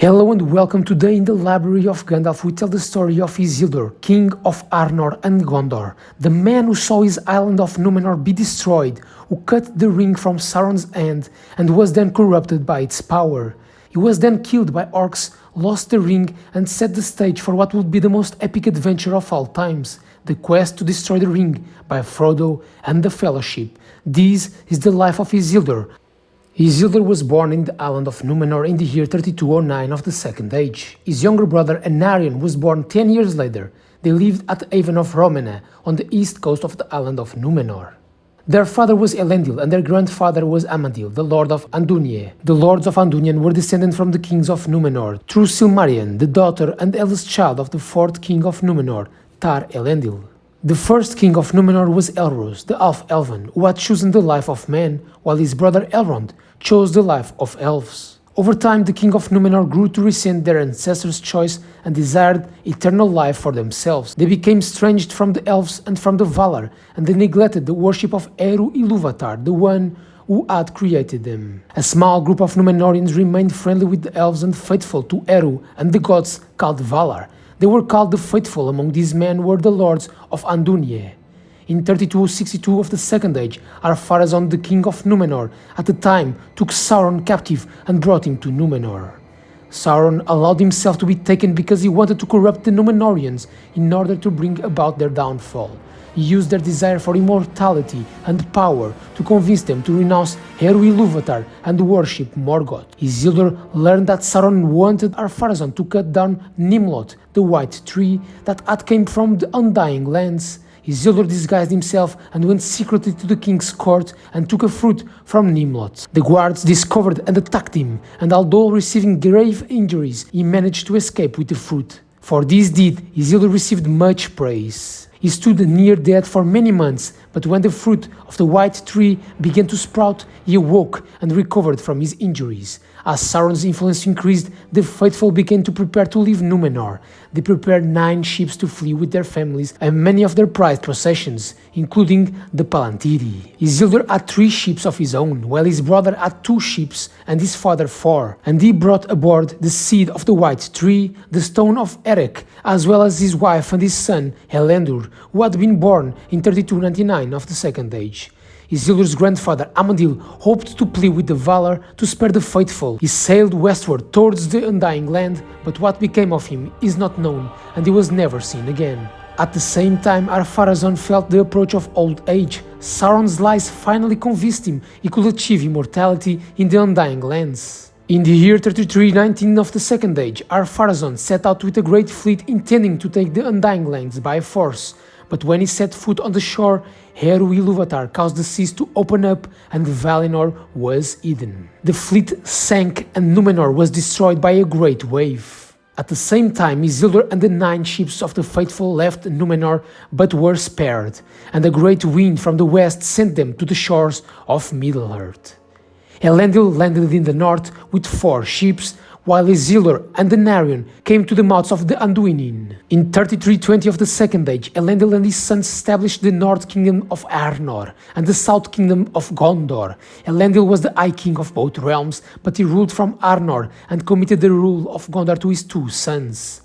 Hello and welcome. Today in the library of Gandalf we tell the story of Isildur, king of Arnor and Gondor, the man who saw his island of Numenor be destroyed, who cut the ring from Sauron's hand and was then corrupted by its power. He was then killed by orcs, lost the ring and set the stage for what would be the most epic adventure of all times, the quest to destroy the ring by Frodo and the Fellowship. This is the life of Isildur. Isildur was born in the island of Numenor in the year 3209 of the Second Age. His younger brother Anarion was born 10 years later. They lived at the haven of Romena, on the east coast of the island of Numenor. Their father was Elendil and their grandfather was Amadil, the lord of Andúnie. The lords of Andúnie were descended from the kings of Numenor, through Silmarion, the daughter and eldest child of the fourth king of Numenor, Tar Elendil. The first king of Numenor was Elros, the half-elven, who had chosen the life of man, while his brother Elrond chose the life of elves. Over time, the king of Numenor grew to resent their ancestors' choice and desired eternal life for themselves. They became estranged from the elves and from the Valar, and they neglected the worship of Eru Ilúvatar, the one who had created them. A small group of Numenorians remained friendly with the elves and faithful to Eru and the gods called Valar. They were called the Faithful. Among these men were the lords of Andúnie. In 3262 of the Second Age, Ar-Pharazôn, the king of Numenor, at the time took Sauron captive and brought him to Numenor. Sauron allowed himself to be taken because he wanted to corrupt the Numenorians in order to bring about their downfall. He used their desire for immortality and power to convince them to renounce Eru Ilúvatar and worship Morgoth. Isildur learned that Sauron wanted Ar-Pharazôn to cut down Nimlot, the white tree that had come from the Undying Lands. Isildur disguised himself and went secretly to the king's court and took a fruit from Nimlot. The guards discovered and attacked him, and although receiving grave injuries, he managed to escape with the fruit. For this deed, Isildur received much praise. He stood near death for many months, but when the fruit of the white tree began to sprout, he awoke and recovered from his injuries. As Sauron's influence increased, the faithful began to prepare to leave Numenor. They prepared 9 ships to flee with their families and many of their prized possessions, including the Palantiri. Isildur had 3 ships of his own, while his brother had 2 ships and his father 4, and he brought aboard the seed of the white tree, the stone of Erech, as well as his wife and his son Elendil, who had been born in 3299 of the Second Age. Isildur's grandfather Amadil hoped to plead with the Valar to spare the faithful. He sailed westward towards the Undying Land, but what became of him is not known and he was never seen again. At the same time, Ar-Pharazôn felt the approach of old age. Sauron's lies finally convinced him he could achieve immortality in the Undying Lands. In the year 3319 of the Second Age, Ar-Pharazôn set out with a great fleet intending to take the Undying Lands by force. But when he set foot on the shore, Eru Ilúvatar caused the seas to open up and Valinor was hidden. The fleet sank and Numenor was destroyed by a great wave. At the same time, Isildur and the 9 ships of the faithful left Numenor but were spared, and a great wind from the west sent them to the shores of Middle-earth. Elendil landed in the north with 4 ships, while Isildur and Anarion came to the mouths of the Anduin. In 3320 of the Second Age, Elendil and his sons established the North Kingdom of Arnor and the South Kingdom of Gondor. Elendil was the High King of both realms, but he ruled from Arnor and committed the rule of Gondor to his 2 sons.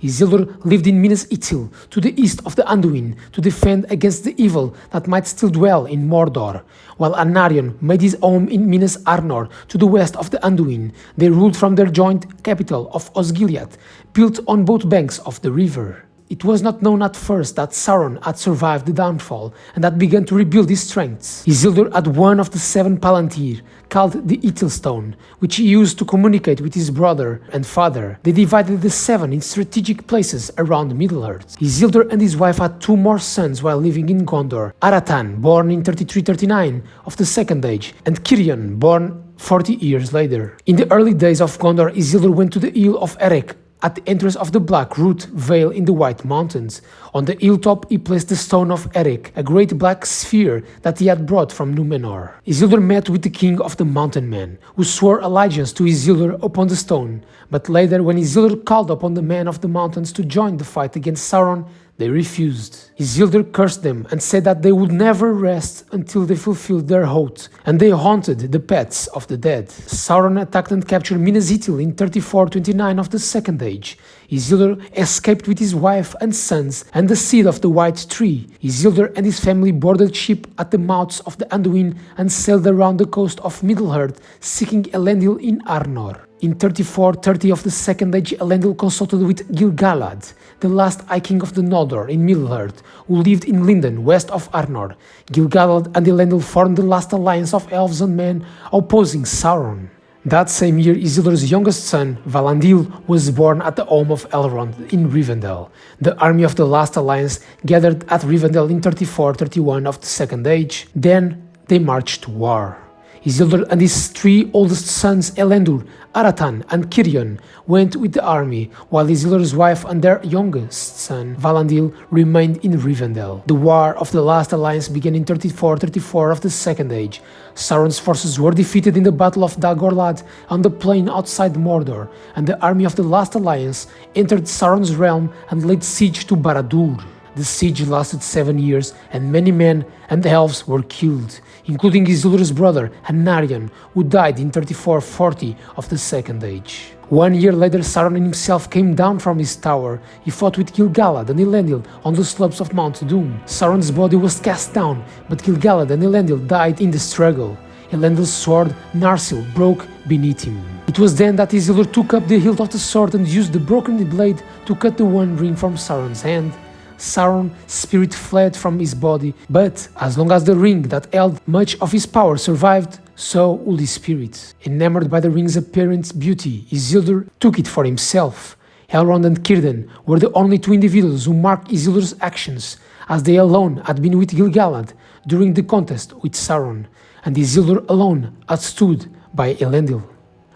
Isildur lived in Minas Ithil, to the east of the Anduin, to defend against the evil that might still dwell in Mordor, while Anarion made his home in Minas Arnor, to the west of the Anduin. They ruled from their joint capital of Osgiliath, built on both banks of the river. It was not known at first that Sauron had survived the downfall and had begun to rebuild his strengths. Isildur had one of the 7 Palantir, called the Ithil Stone, which he used to communicate with his brother and father. They divided the 7 in strategic places around Middle-earth. Isildur and his wife had 2 more sons while living in Gondor: Aratan, born in 3339 of the Second Age, and Cirion, born 40 years later. In the early days of Gondor, Isildur went to the Isle of Erech, at the entrance of the Black Root Vale in the White Mountains. On the hilltop he placed the stone of Erech, a great black sphere that he had brought from Numenor. Isildur met with the king of the Mountain Men, who swore allegiance to Isildur upon the stone, but later when Isildur called upon the men of the mountains to join the fight against Sauron, They refused. Isildur cursed them and said that they would never rest until they fulfilled their oath, and they haunted the paths of the dead. Sauron attacked and captured Minas Ithil in 3429 of the Second Age. Isildur escaped with his wife and sons and the seed of the White Tree. Isildur and his family boarded ship at the mouths of the Anduin and sailed around the coast of Middle-earth, seeking Elendil in Arnor. In 3430 of the Second Age, Elendil consulted with Gil-galad, the last High King of the Noldor in Middle-earth, who lived in Lindon, west of Arnor. Gil-galad and Elendil formed the last alliance of elves and men, opposing Sauron. That same year, Isildur's youngest son, Valandil, was born at the home of Elrond in Rivendell. The army of the Last Alliance gathered at Rivendell in 3431 of the Second Age. Then they marched to war. Isildur and his three oldest sons, Elendur, Aratan, and Cirion, went with the army, while Isildur's wife and their youngest son, Valandil, remained in Rivendell. The War of the Last Alliance began in 3434 of the Second Age. Sauron's forces were defeated in the Battle of Dagorlad on the plain outside Mordor, and the army of the Last Alliance entered Sauron's realm and laid siege to Barad-dûr. The siege lasted 7 years, and many men and elves were killed, including Isildur's brother Anarion, who died in 3440 of the Second Age. 1 year later, Sauron himself came down from his tower. He fought with Gil-galad and Elendil on the slopes of Mount Doom. Sauron's body was cast down, but Gil-galad and Elendil died in the struggle. Elendil's sword, Narsil, broke beneath him. It was then that Isildur took up the hilt of the sword and used the broken blade to cut the One Ring from Sauron's hand. Sauron's spirit fled from his body, but as long as the ring that held much of his power survived, so would his spirit. Enamored by the ring's apparent beauty, Isildur took it for himself. Elrond and Círdan were the only two individuals who marked Isildur's actions, as they alone had been with Gil-galad during the contest with Sauron, and Isildur alone had stood by Elendil.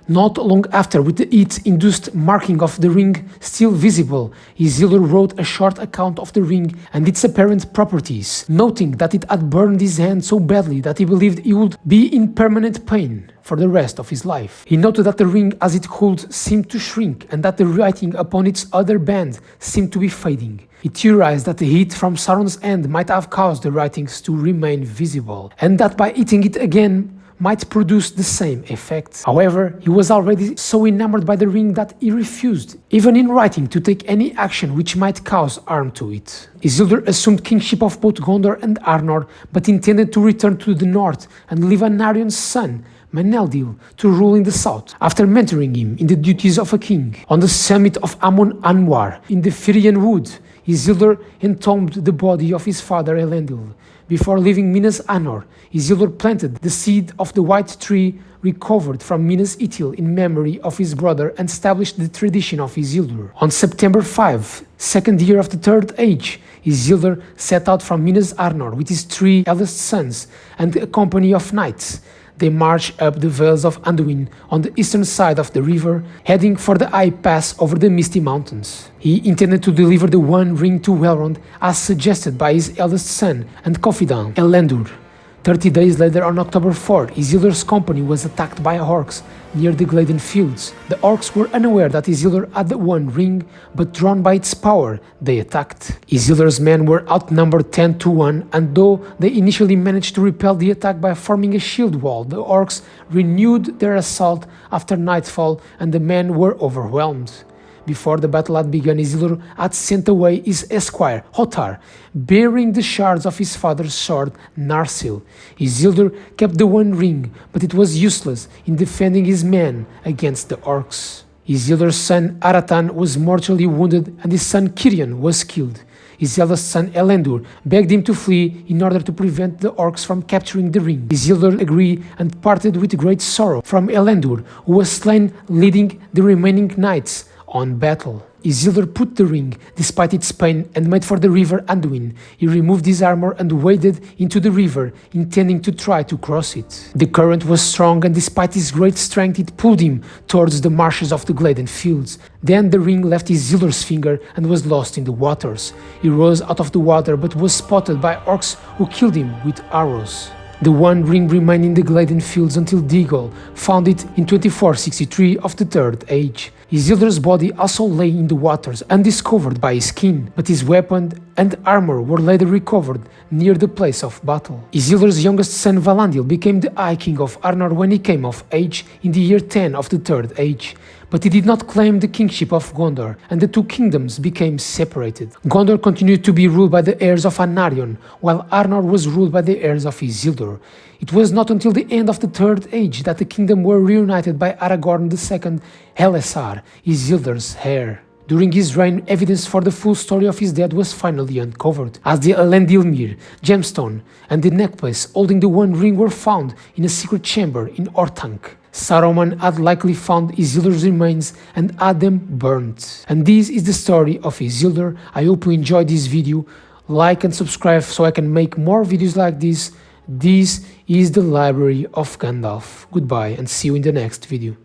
Not long after, with the heat-induced marking of the ring still visible, Isildur wrote a short account of the ring and its apparent properties, noting that it had burned his hand so badly that he believed he would be in permanent pain for the rest of his life. He noted that the ring as it cooled seemed to shrink and that the writing upon its other band seemed to be fading. He theorized that the heat from Sauron's hand might have caused the writings to remain visible, and that by hitting it again might produce the same effect. However, he was already so enamored by the ring that he refused, even in writing, to take any action which might cause harm to it. Isildur assumed kingship of both Gondor and Arnor, but intended to return to the north and leave Anarion's son, Meneldil, to rule in the south, after mentoring him in the duties of a king. On the summit of Amon Anwar, in the Firian wood, Isildur entombed the body of his father Elendil. Before leaving Minas Anor, Isildur planted the seed of the White Tree recovered from Minas Ithil in memory of his brother and established the tradition of Isildur. On September 5, second year of the Third Age, Isildur set out from Minas Anor with his three eldest sons and a company of knights. They marched up the Vales of Anduin on the eastern side of the river, heading for the high pass over the Misty Mountains. He intended to deliver the One Ring to Elrond, as suggested by his eldest son and confidant, Elendur. 30 days later, on October 4, Isildur's company was attacked by orcs near the Gladen Fields. The orcs were unaware that Isildur had the One Ring, but drawn by its power, they attacked. Isildur's men were outnumbered 10 to 1, and though they initially managed to repel the attack by forming a shield wall, the orcs renewed their assault after nightfall, and the men were overwhelmed. Before the battle had begun, Isildur had sent away his esquire, Hotar, bearing the shards of his father's sword, Narsil. Isildur kept the One Ring, but it was useless in defending his men against the orcs. Isildur's son Aratan was mortally wounded, and his son Cirion was killed. His eldest son Elendur begged him to flee in order to prevent the orcs from capturing the ring. Isildur agreed and parted with great sorrow from Elendur, who was slain leading the remaining knights on battle. Isildur put the ring, despite its pain, and made for the river Anduin. He removed his armor and waded into the river, intending to try to cross it. The current was strong, and despite his great strength, it pulled him towards the marshes of the Gladen Fields. Then the ring left Isildur's finger and was lost in the waters. He rose out of the water, but was spotted by orcs who killed him with arrows. The One Ring remained in the Gladen Fields until Deagol found it in 2463 of the Third Age. Isildur's body also lay in the waters, undiscovered by his kin, but his weapon and armor were later recovered near the place of battle. Isildur's youngest son Valandil became the High King of Arnor when he came of age in the year 10 of the Third Age, but he did not claim the kingship of Gondor, and the two kingdoms became separated. Gondor continued to be ruled by the heirs of Anarion, while Arnor was ruled by the heirs of Isildur. It was not until the end of the Third Age that the kingdom were reunited by Aragorn II Elessar, Isildur's heir. During his reign, evidence for the full story of his death was finally uncovered, as the Elendilmir gemstone and the necklace holding the One Ring were found in a secret chamber in Orthanc. Saruman had likely found Isildur's remains and had them burnt. And this is the story of Isildur. I hope you enjoyed this video. Like and subscribe so I can make more videos like this. This is the Library of Gandalf. Goodbye and see you in the next video.